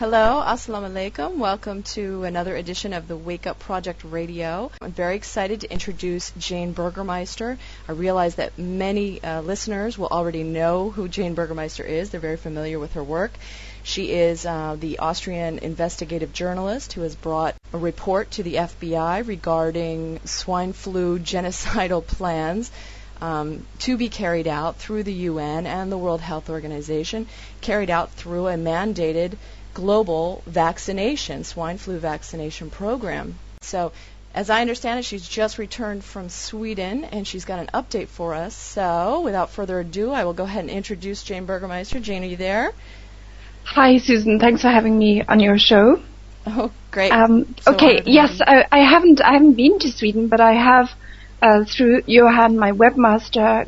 Hello, assalamu alaikum. Welcome to another edition of the Wake Up Project Radio. I'm very excited to introduce Jane Burgermeister. I realize that many listeners will already know who Jane Burgermeister is. They're very familiar with her work. She is the Austrian investigative journalist who has brought a report to the FBI regarding swine flu genocidal plans to be carried out through the UN and the World Health Organization, carried out through a mandated global vaccination, swine flu vaccination program. So, as I understand it, she's just returned from Sweden, and she's got an update for us. So, without further ado, I will go ahead and introduce Jane Burgermeister. Jane, are you there? Hi, Susan. Thanks for having me on your show. Oh, great. Okay. Yes, I haven't been to Sweden, but I have through Johan, my webmaster.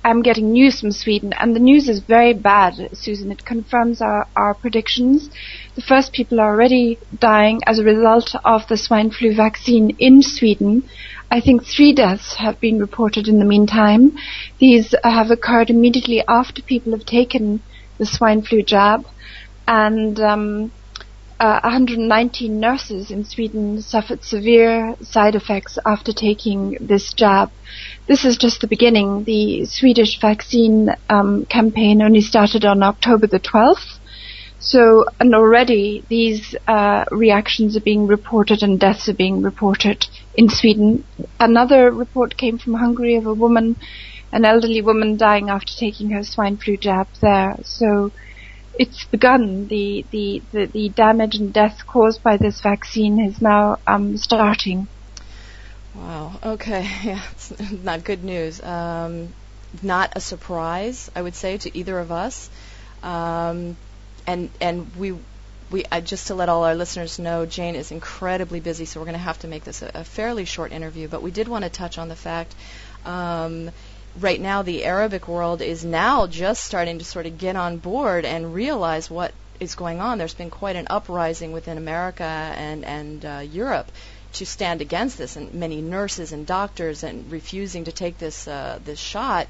I'm getting news from Sweden, and the news is very bad, Susan. It confirms our predictions. The first people are already dying as a result of the swine flu vaccine in Sweden. I think 3 deaths have been reported in the meantime. These have occurred immediately after people have taken the swine flu jab, and 119 nurses in Sweden suffered severe side effects after taking this jab. This is just the beginning. The Swedish vaccine campaign only started on October the 12th. So, and already these reactions are being reported and deaths are being reported in Sweden. Another report came from Hungary of a woman, an elderly woman dying after taking her swine flu jab there. So it's begun. The damage and death caused by this vaccine is now starting. Wow. Okay. Yeah, it's not good news. Not a surprise, I would say, to either of us. And we just to let all our listeners know, Jane is incredibly busy, so we're going to have to make this a fairly short interview. But we did want to touch on the fact. Right now, the Arabic world is now just starting to sort of get on board and realize what is going on. There's been quite an uprising within America and Europe to stand against this, and many nurses and doctors and refusing to take this shot.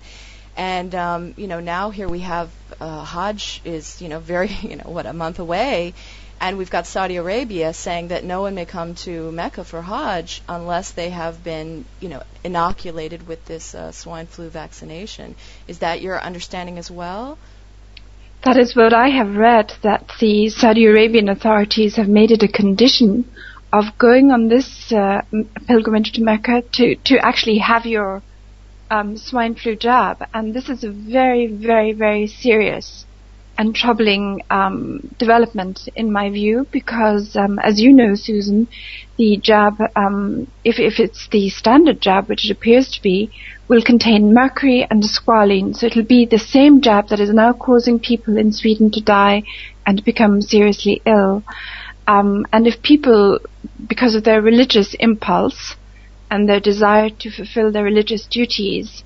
And now here we have Hajj is very a month away, and we've got Saudi Arabia saying that no one may come to Mecca for Hajj unless they have been inoculated with this swine flu vaccination. Is that your understanding as well? That is what I have read, that the Saudi Arabian authorities have made it a condition of going on this pilgrimage to Mecca to actually have your swine flu jab. And this is a very, very, very serious and troubling development in my view, because as you know, Susan, the jab, if it's the standard jab, which it appears to be, will contain mercury and squalene. So it'll be the same jab that is now causing people in Sweden to die and become seriously ill. And if people, because of their religious impulse and their desire to fulfill their religious duties,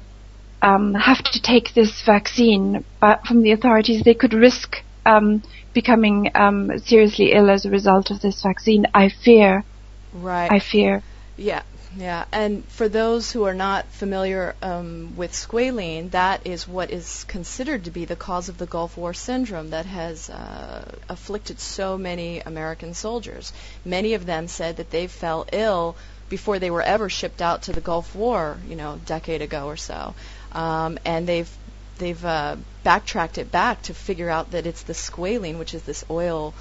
have to take this vaccine from the authorities, they could risk becoming seriously ill as a result of this vaccine. I fear. Right. I fear. Yeah. Yeah, and for those who are not familiar with squalene, that is what is considered to be the cause of the Gulf War syndrome that has afflicted so many American soldiers. Many of them said that they fell ill before they were ever shipped out to the Gulf War, a decade ago or so, and they've backtracked it back to figure out that it's the squalene, which is this oil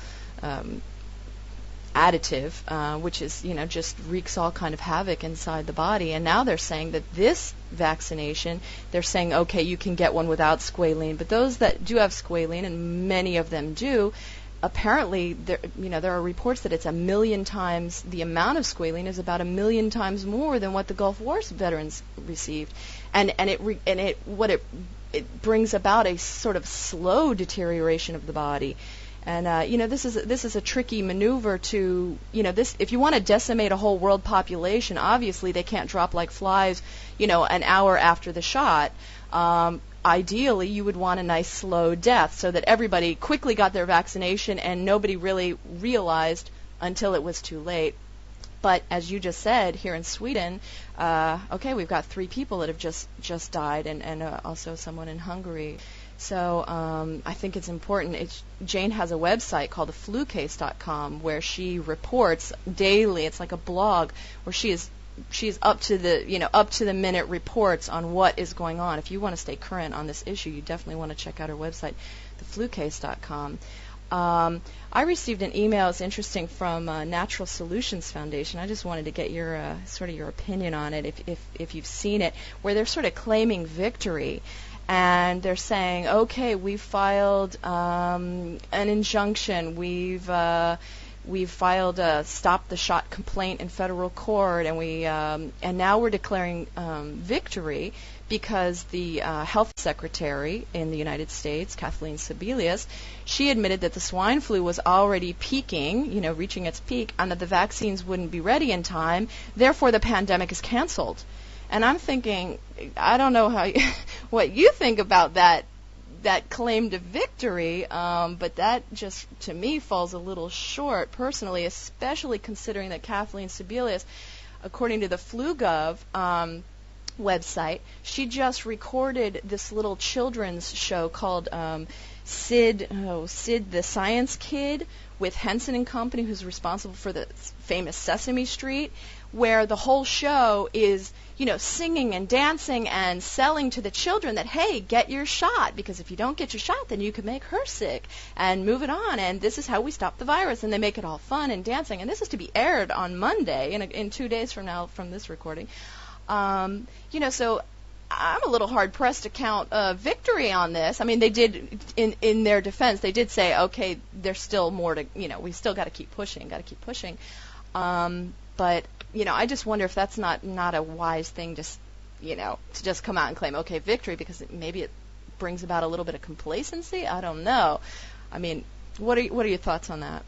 additive, which is, just wreaks all kind of havoc inside the body. And now they're saying that this vaccination, they're saying, okay, you can get one without squalene, but those that do have squalene, and many of them do, apparently there are reports that it's 1 million times, the amount of squalene is about 1 million times more than what the Gulf War veterans received. And it brings about a sort of slow deterioration of the body. And this is a tricky maneuver to, this, if you want to decimate a whole world population, obviously they can't drop like flies, an hour after the shot. Ideally, you would want a nice slow death so that everybody quickly got their vaccination and nobody really realized until it was too late. But as you just said, here in Sweden, we've got 3 people that have just died, and also someone in Hungary. So I think it's important. Jane has a website called theflucase.com where she reports daily. It's like a blog where she's up to the minute reports on what is going on. If you want to stay current on this issue, you definitely want to check out her website, theflucase.com. I received an email. It's interesting from Natural Solutions Foundation. I just wanted to get your sort of your opinion on it, if you've seen it, where they're sort of claiming victory. And they're saying, okay, we've filed an injunction. We've filed a stop the shot complaint in federal court, and now we're declaring victory because the health secretary in the United States, Kathleen Sebelius, she admitted that the swine flu was already peaking, reaching its peak, and that the vaccines wouldn't be ready in time. Therefore, the pandemic is canceled. And I'm thinking, I don't know what you think about that claim to victory, but that just, to me, falls a little short, personally, especially considering that Kathleen Sebelius, according to the FluGov website, she just recorded this little children's show called Sid the Science Kid with Henson and Company, who's responsible for the famous Sesame Street, where the whole show is singing and dancing and selling to the children that, hey, get your shot, because if you don't get your shot, then you could make her sick, and move it on, and this is how we stop the virus, and they make it all fun and dancing, and this is to be aired on Monday, in 2 days from now, from this recording. So I'm a little hard-pressed to count victory on this. I mean, they did, in their defense, they did say, okay, there's still more to, we still got to keep pushing. But I just wonder if that's not a wise thing, just to just come out and claim, okay, victory, because maybe it brings about a little bit of complacency. I don't know. I mean, what are your thoughts on that?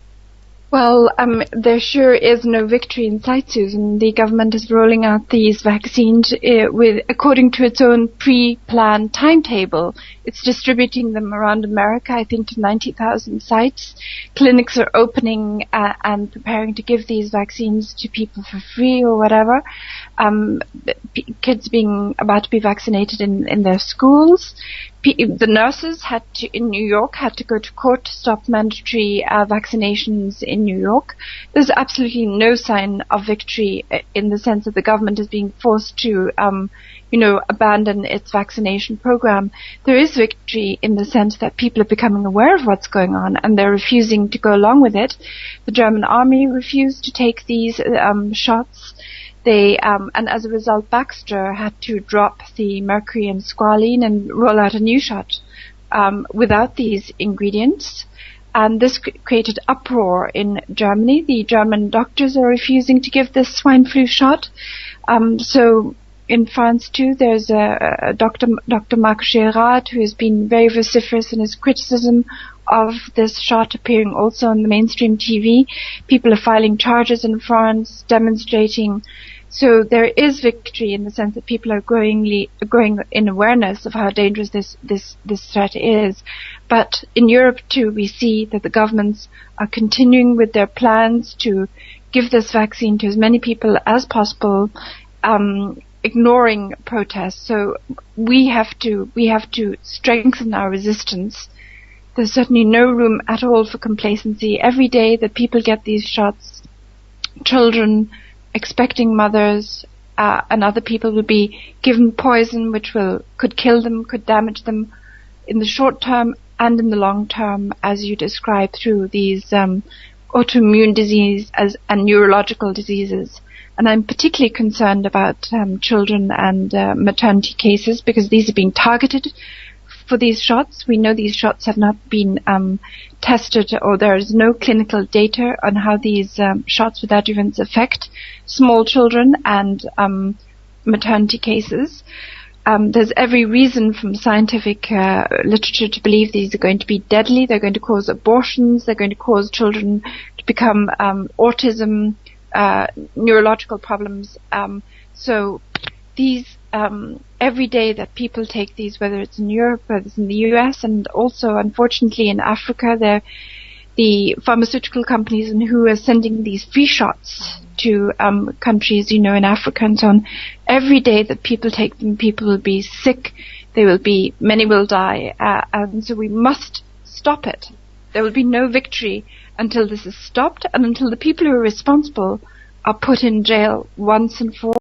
Well, there sure is no victory in sight, Susan. The government is rolling out these vaccines according to its own pre-planned timetable. It's distributing them around America, I think, to 90,000 sites. Clinics are opening and preparing to give these vaccines to people for free or whatever. Kids about to be vaccinated in their schools. The nurses in New York had to go to court to stop mandatory vaccinations in New York. There's absolutely no sign of victory in the sense that the government is being forced to, abandon its vaccination program. There is victory in the sense that people are becoming aware of what's going on and they're refusing to go along with it. The German army refused to take these shots. And as a result, Baxter had to drop the mercury and squalene and roll out a new shot without these ingredients. And this created uproar in Germany. The German doctors are refusing to give this swine flu shot. So in France too, there's Dr. Marc Gérard, who has been very vociferous in his criticism of this shot, appearing also on the mainstream TV. People are filing charges in France, demonstrating. So there is victory in the sense that people are growing in awareness of how dangerous this threat is. But in Europe too, we see that the governments are continuing with their plans to give this vaccine to as many people as possible, ignoring protests. So we have to strengthen our resistance. There's certainly no room at all for complacency. Every day that people get these shots, children, expecting mothers, and other people will be given poison which could kill them, could damage them in the short term and in the long term, as you describe, through these autoimmune disease and neurological diseases. And I'm particularly concerned about children and maternity cases, because these are being targeted for these shots. We know these shots have not been tested, or there is no clinical data on how these shots with adjuvants affect small children and maternity cases. There's every reason from scientific literature to believe these are going to be deadly. They're going to cause abortions. They're going to cause children to become autism, neurological problems. So these every day that people take these, whether it's in Europe, whether it's in the US, and also unfortunately in Africa, the pharmaceutical companies and who are sending these free shots to countries, in Africa and so on. Every day that people take them, people will be sick. Many will die, and so we must stop it. There will be no victory until this is stopped and until the people who are responsible are put in jail once and for